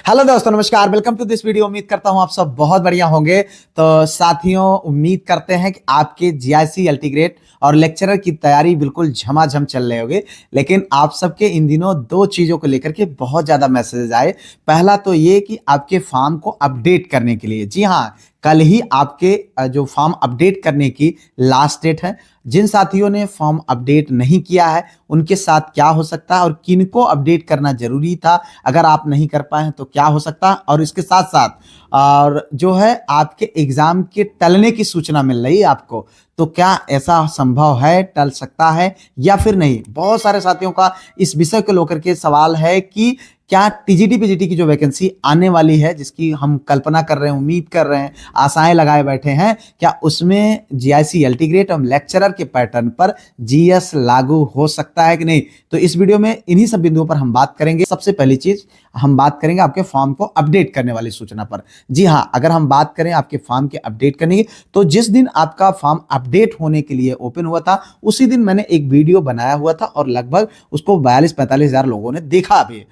Hello दोस्तों, नमस्कार। Welcome to this video. उम्मीद करता हूं आप सब बहुत बढ़िया होंगे। तो साथियों, उम्मीद करते हैं कि आपके जीआईसी अल्टीग्रेड और लेक्चरर की तैयारी बिल्कुल झमाझम चल रहे होगे। लेकिन आप सबके इन दिनों दो चीज़ों को लेकर के बहुत ज़्यादा मैसेज आए। पहला तो ये कि आपके फॉर्म को अपडेट करने के लिए, जी हाँ, कल ही आपके जो फॉर्म अपडेट करने की लास्ट डेट है। जिन साथियों ने फॉर्म अपडेट नहीं किया है उनके साथ क्या हो सकता है और किनको अपडेट करना जरूरी था, अगर आप नहीं कर पाए तो क्या हो सकता है, और इसके साथ साथ और जो है आपके एग्जाम के टलने की सूचना मिल रही है आपको, तो क्या ऐसा संभव है, टल सकता है या फिर नहीं। बहुत सारे साथियों का इस विषय को लेकर के सवाल है कि क्या टीजीटी पीजीटी की जो वैकेंसी आने वाली है, जिसकी हम कल्पना कर रहे हैं, उम्मीद कर रहे हैं, आशाएं लगाए बैठे हैं, क्या उसमें जीआईसी अल्टीग्रेड और लेक्चरर के पैटर्न पर जीएस लागू हो सकता है कि नहीं। तो इस वीडियो में इन्हीं सब बिंदुओं पर हम बात करेंगे। सबसे पहली चीज हम बात करेंगे आपके फॉर्म को अपडेट करने वाली सूचना पर। जी हाँ, अगर हम बात करें आपके फॉर्म के अपडेट करने की, तो जिस दिन आपका फॉर्म अपडेट होने के लिए ओपन हुआ था उसी दिन मैंने एक वीडियो बनाया हुआ था और लगभग उसको 42-45 हजार लोगों ने देखा भी।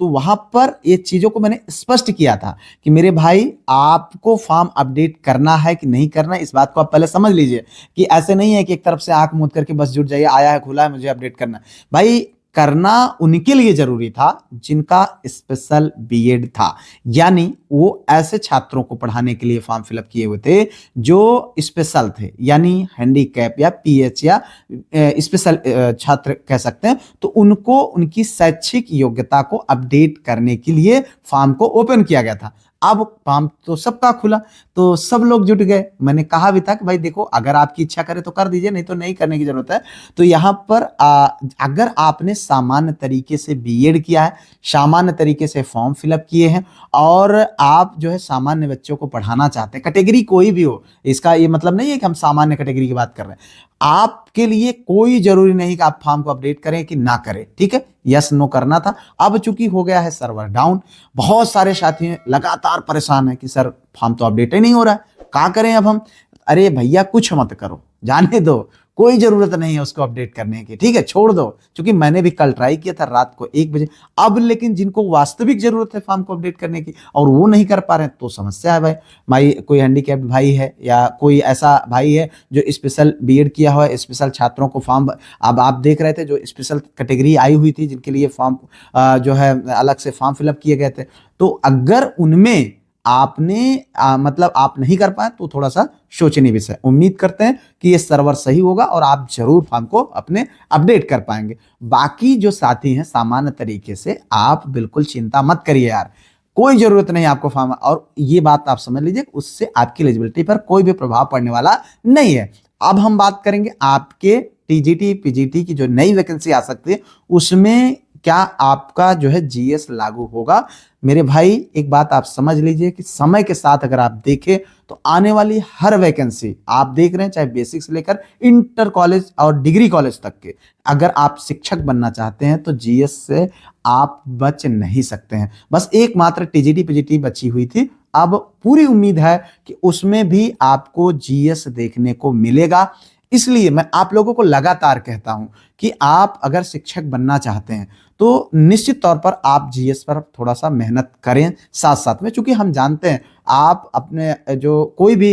तो वहां पर ये चीजों को मैंने स्पष्ट किया था कि मेरे भाई, आपको फॉर्म अपडेट करना है कि नहीं करना है, इस बात को आप पहले समझ लीजिए। कि ऐसे नहीं है कि एक तरफ से आंख मूंद करके बस जुट जाइए, आया है खुला है मुझे अपडेट करना है। भाई, करना उनके लिए जरूरी था जिनका स्पेशल बीएड था, यानी वो ऐसे छात्रों को पढ़ाने के लिए फॉर्म फिलअप किए हुए थे जो स्पेशल थे, यानी हैंडीकैप या पीएच या स्पेशल छात्र कह सकते हैं। तो उनको उनकी शैक्षिक योग्यता को अपडेट करने के लिए फॉर्म को ओपन किया गया था। अब फॉर्म तो सबका खुला, तो सब लोग जुट गए। मैंने कहा भी था कि भाई देखो, अगर आपकी इच्छा करे तो कर दीजिए, नहीं तो नहीं करने की जरूरत है। तो यहाँ पर अगर आपने सामान्य तरीके से बीएड किया है, सामान्य तरीके से फॉर्म फिलअप किए हैं और आप जो है सामान्य बच्चों को पढ़ाना चाहते हैं, कैटेगरी कोई भी हो, इसका ये मतलब नहीं है कि हम सामान्य कैटेगरी की बात कर रहे हैं। आपके लिए कोई जरूरी नहीं कि आप फॉर्म को अपडेट करें कि ना करें, ठीक है। यस नो करना था। अब चूंकि हो गया है सर्वर डाउन, बहुत सारे साथी लगातार परेशान है कि सर फॉर्म तो अपडेट ही नहीं हो रहा है, क्या करें अब हम। अरे भैया, कुछ मत करो, जाने दो, कोई जरूरत नहीं है उसको अपडेट करने की, ठीक है, छोड़ दो। क्योंकि मैंने भी कल ट्राई किया था रात को 1 बजे। अब लेकिन जिनको वास्तविक जरूरत है फॉर्म को अपडेट करने की और वो नहीं कर पा रहे हैं, तो समस्या है भाई। भाई, कोई हैंडीकैप्ड भाई है या कोई ऐसा भाई है जो स्पेशल बीएड किया हुआ है, स्पेशल छात्रों को फॉर्म, अब आप देख रहे थे जो स्पेशल कैटेगरी आई हुई थी जिनके लिए फॉर्म जो है अलग से फॉर्म फिलअप किए गए थे, तो अगर उनमें आपने मतलब आप नहीं कर पाए तो थोड़ा सा सोचनीय विषय। उम्मीद करते हैं कि ये सर्वर सही होगा और आप जरूर फॉर्म को अपने अपडेट कर पाएंगे। बाकी जो साथी हैं सामान्य तरीके से, आप बिल्कुल चिंता मत करिए यार, कोई जरूरत नहीं आपको फॉर्म, और ये बात आप समझ लीजिए, उससे आपकी एलिजिबिलिटी पर कोई भी प्रभाव पड़ने वाला नहीं है। अब हम बात करेंगे आपके टीजीटी पीजीटी की जो नई वैकेंसी आ सकती है, उसमें क्या आपका जो है जीएस लागू होगा। मेरे भाई, एक बात आप समझ लीजिए कि समय के साथ अगर आप देखें तो आने वाली हर वैकेंसी आप देख रहे हैं, चाहे बेसिक से लेकर इंटर कॉलेज और डिग्री कॉलेज तक के, अगर आप शिक्षक बनना चाहते हैं तो जीएस से आप बच नहीं सकते हैं। बस एकमात्र टीजीटी पीजीटी बची हुई थी, अब पूरी उम्मीद है कि उसमें भी आपको जीएस देखने को मिलेगा। इसलिए मैं आप लोगों को लगातार कहता हूं कि आप अगर शिक्षक बनना चाहते हैं तो निश्चित तौर पर आप जीएस पर थोड़ा सा मेहनत करें साथ साथ में, क्योंकि हम जानते हैं आप अपने जो कोई भी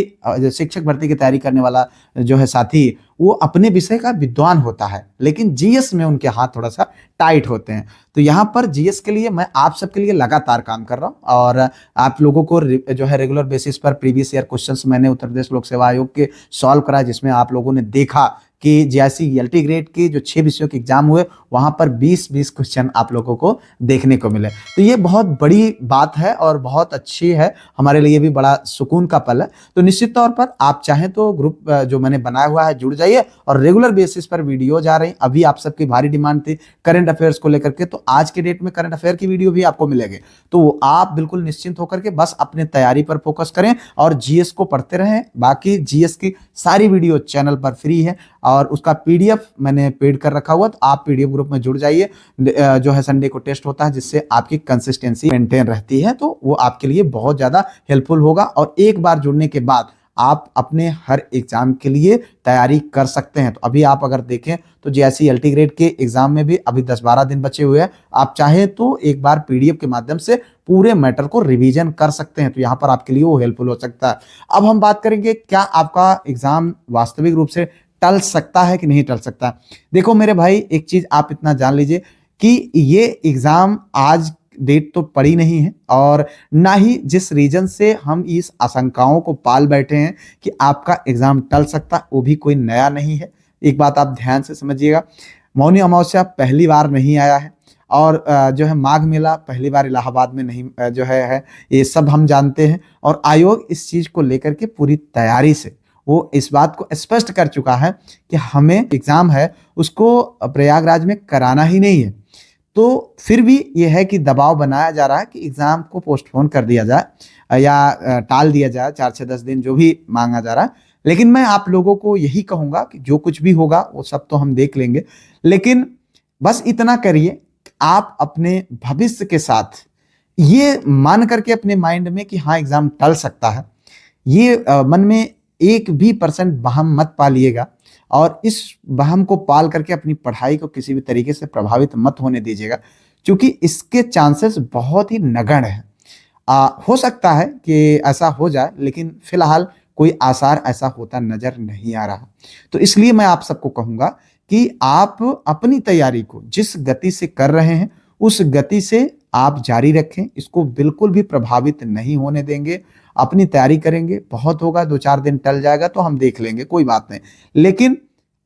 शिक्षक भर्ती की तैयारी करने वाला जो है साथी, वो अपने विषय का विद्वान होता है, लेकिन जीएस में उनके हाथ थोड़ा सा टाइट होते हैं। तो यहाँ पर जीएस के लिए मैं आप सबके लिए लगातार काम कर रहा हूँ और आप लोगों को जो है रेगुलर बेसिस पर प्रीवियस ईयर क्वेश्चंस मैंने उत्तर प्रदेश लोक सेवा आयोग के सॉल्व करा, जिसमें आप लोगों ने देखा कि जीआईसी अल्टीग्रेड के जो 6 विषयों के एग्जाम हुए वहां पर 20-20 क्वेश्चन आप लोगों को देखने को मिले। तो ये बहुत बड़ी बात है और बहुत अच्छी है, हमारे लिए भी बड़ा सुकून का पल है। तो निश्चित तौर पर आप चाहें तो ग्रुप जो मैंने बनाया हुआ है जुड़ जाइए, और रेगुलर बेसिस पर वीडियो जा रही। अभी आप सबकी भारी डिमांड थी करंट अफेयर्स को लेकर के, तो आज के डेट में करंट अफेयर की वीडियो भी आपको मिलेगी। तो आप बिल्कुल निश्चिंत होकर के बस अपने तैयारी पर फोकस करें और जीएस को पढ़ते रहें। बाकी जीएस की सारी वीडियो चैनल पर फ्री है और उसका पीडीएफ मैंने पेड कर रखा हुआ, तो आप पीडीएफ ग्रुप में जुड़ जाइए। जो है संडे को टेस्ट होता है जिससे आपकी कंसिस्टेंसी मेंटेन रहती है, तो वो आपके लिए बहुत ज्यादा हेल्पफुल होगा। और एक बार जुड़ने के बाद आप अपने हर एग्जाम के लिए तैयारी कर सकते हैं। तो अभी आप अगर देखें तो जीआईसी अल्टीग्रेड के एग्जाम में भी अभी 10-12 दिन बचे हुए हैं। आप चाहें तो एक बार पीडीएफ के माध्यम से पूरे मैटर को रिवीजन कर सकते हैं। तो यहाँ पर आपके लिए वो हेल्पफुल हो सकता है। अब हम बात करेंगे क्या आपका एग्जाम वास्तविक रूप से टल सकता है कि नहीं टल सकता। देखो मेरे भाई, एक चीज आप इतना जान लीजिए कि ये एग्जाम आज डेट तो पड़ी नहीं है, और ना ही जिस रीजन से हम इस आशंकाओं को पाल बैठे हैं कि आपका एग्जाम टल सकता, वो भी कोई नया नहीं है। एक बात आप ध्यान से समझिएगा, मौनी अमावस्या पहली बार नहीं आया है, और जो है माघ मेला पहली बार इलाहाबाद में नहीं जो है ये सब हम जानते हैं। और आयोग इस चीज को लेकर के पूरी तैयारी से वो इस बात को स्पष्ट कर चुका है कि हमें एग्जाम है उसको प्रयागराज में कराना ही नहीं है। तो फिर भी ये है कि दबाव बनाया जा रहा है कि एग्जाम को पोस्टपोन कर दिया जाए या टाल दिया जाए, 4 से 10 दिन जो भी मांगा जा रहा है। लेकिन मैं आप लोगों को यही कहूंगा कि जो कुछ भी होगा वो सब तो हम देख लेंगे, लेकिन बस इतना करिए, आप अपने भविष्य के साथ ये मान करके अपने माइंड में कि हाँ एग्जाम टल सकता है, ये मन में 1% भी वहम मत पालिएगा, और इस वहम को पाल करके अपनी पढ़ाई को किसी भी तरीके से प्रभावित मत होने दीजिएगा, क्योंकि इसके चांसेस बहुत ही नगण्य है। हो सकता है कि ऐसा हो जाए, लेकिन फिलहाल कोई आसार ऐसा होता नजर नहीं आ रहा। तो इसलिए मैं आप सबको कहूंगा कि आप अपनी तैयारी को जिस गति से कर रहे हैं उस गति से आप जारी रखें, इसको बिल्कुल भी प्रभावित नहीं होने देंगे। अपनी तैयारी करेंगे, बहुत होगा 2-4 दिन टल जाएगा तो हम देख लेंगे, कोई बात नहीं, लेकिन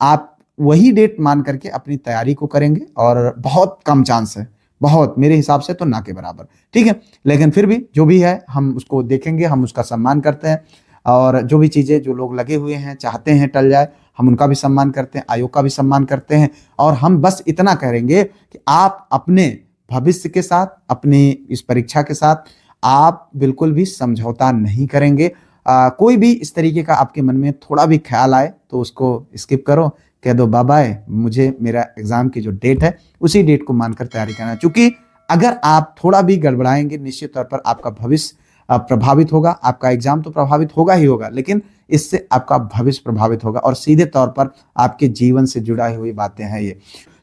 आप वही डेट मान करके अपनी तैयारी को करेंगे, और बहुत कम चांस है, बहुत मेरे हिसाब से तो ना के बराबर, ठीक है। लेकिन फिर भी जो भी है हम उसको देखेंगे, हम उसका सम्मान करते हैं, और जो भी चीज़ें जो लोग लगे हुए हैं चाहते हैं टल जाए, हम उनका भी सम्मान करते हैं, आयोग का भी सम्मान करते हैं। और हम बस इतना करेंगे कि आप अपने भविष्य के साथ, अपनी इस परीक्षा के साथ आप बिल्कुल भी समझौता नहीं करेंगे। कोई भी इस तरीके का आपके मन में थोड़ा भी ख्याल आए तो उसको स्किप करो, कह दो बाय, मुझे मेरा एग्जाम की जो डेट है उसी डेट को मानकर तैयारी करना है। क्योंकि अगर आप थोड़ा भी गड़बड़ाएंगे, निश्चित तौर पर आपका भविष्य प्रभावित होगा। आपका एग्जाम तो प्रभावित होगा ही होगा, लेकिन इससे आपका भविष्य प्रभावित होगा, और सीधे तौर पर आपके जीवन से जुड़ा हुई बातें हैं ये।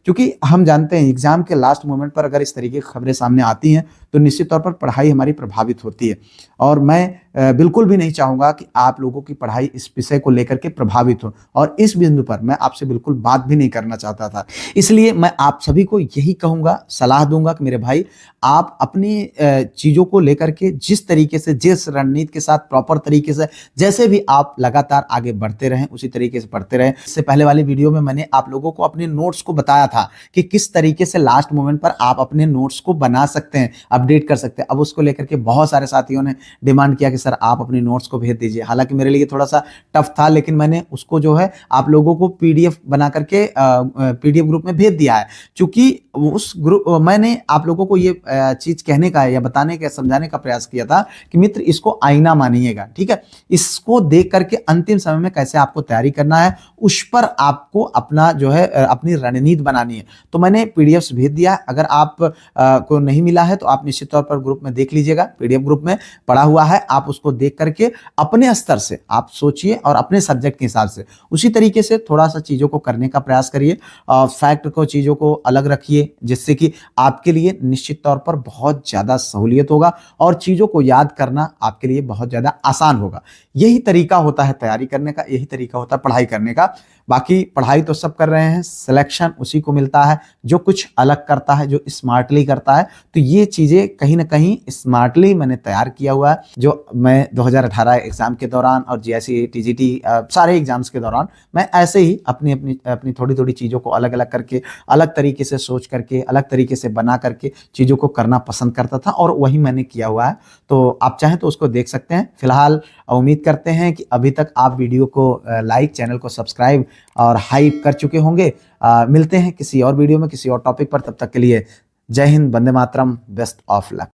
क्योंकि हम जानते हैं एग्जाम के लास्ट मोमेंट पर अगर इस तरीके की खबरें सामने आती हैं तो निश्चित तौर पर पढ़ाई हमारी प्रभावित होती है, और मैं बिल्कुल भी नहीं चाहूंगा कि आप लोगों की पढ़ाई इस विषय को लेकर के प्रभावित हो, और इस बिंदु पर मैं आपसे बिल्कुल बात भी नहीं करना चाहता था। इसलिए मैं आप सभी को यही कहूंगा, सलाह दूंगा कि मेरे भाई आप अपनी चीजों को लेकर के जिस तरीके से, जिस रणनीति के साथ, प्रॉपर तरीके से जैसे भी आप लगातार आगे बढ़ते रहें उसी तरीके से पढ़ते रहें। इससे पहले वाली वीडियो में मैंने आप लोगों को अपने नोट्स को बताया था कि किस तरीके से लास्ट मोमेंट पर आप अपने नोट्स को बना सकते हैं, अपडेट कर सकते हैं। अब उसको लेकर के बहुत सारे साथियों ने डिमांड किया कि सर आप अपने नोट्स को भेज दीजिए। हालांकि मेरे लिए थोड़ा सा टफ था, लेकिन मैंने उसको जो है आप लोगों को पीडीएफ बना करके पीडीएफ ग्रुप में भेज दिया है। क्योंकि उस ग्रुप मैंने आप लोगों को ये चीज कहने का या बताने का, समझाने का प्रयास किया था कि मित्र इसको आईना मानिएगा, ठीक है। इसको देख करके अंतिम समय में कैसे आपको तैयारी करना है उस पर आपको अपना जो है अपनी रणनीति बनानी है। तो मैंने पीडीएफ भेज दिया। अगर आप को नहीं मिला है तो आप निश्चित तौर पर ग्रुप में देख लीजिएगा, पीडीएफ ग्रुप में पड़ा हुआ है। आप उसको देख करके अपने स्तर से आप सोचिए और अपने सब्जेक्ट के हिसाब से उसी तरीके से थोड़ा सा चीजों को करने का प्रयास करिए। फैक्ट को, चीजों को अलग रखिए, जिससे कि आपके लिए निश्चित तौर पर बहुत ज्यादा सहूलियत होगा और चीजों को याद करना आपके लिए बहुत ज्यादा आसान होगा। यही तरीका होता है तैयारी करने का, यही तरीका होता है पढ़ाई करने का। बाकी पढ़ाई तो सब कर रहे हैं, सिलेक्शन उसी को मिलता है जो कुछ अलग करता है, जो स्मार्टली करता है। तो ये चीजें कहीं ना कहीं स्मार्टली मैंने तैयार किया हुआ है, जो मैं 2018 एग्जाम के दौरान और जीआईसी टीजीटी सारे एग्जाम्स के दौरान मैं ऐसे ही अपनी अपनी अपनी थोड़ी थोड़ी चीजों को अलग अलग करके, अलग तरीके से सोच करके, अलग तरीके से बना करके चीजों को करना पसंद करता था, और वही मैंने किया हुआ है। तो आप चाहें तो उसको देख सकते हैं। फिलहाल उम्मीद करते हैं कि अभी तक आप वीडियो को लाइक, चैनल को सब्सक्राइब और हाइप कर चुके होंगे। मिलते हैं किसी और वीडियो में, किसी और टॉपिक पर। तब तक के लिए जय Hind, Vande Mataram, best of luck.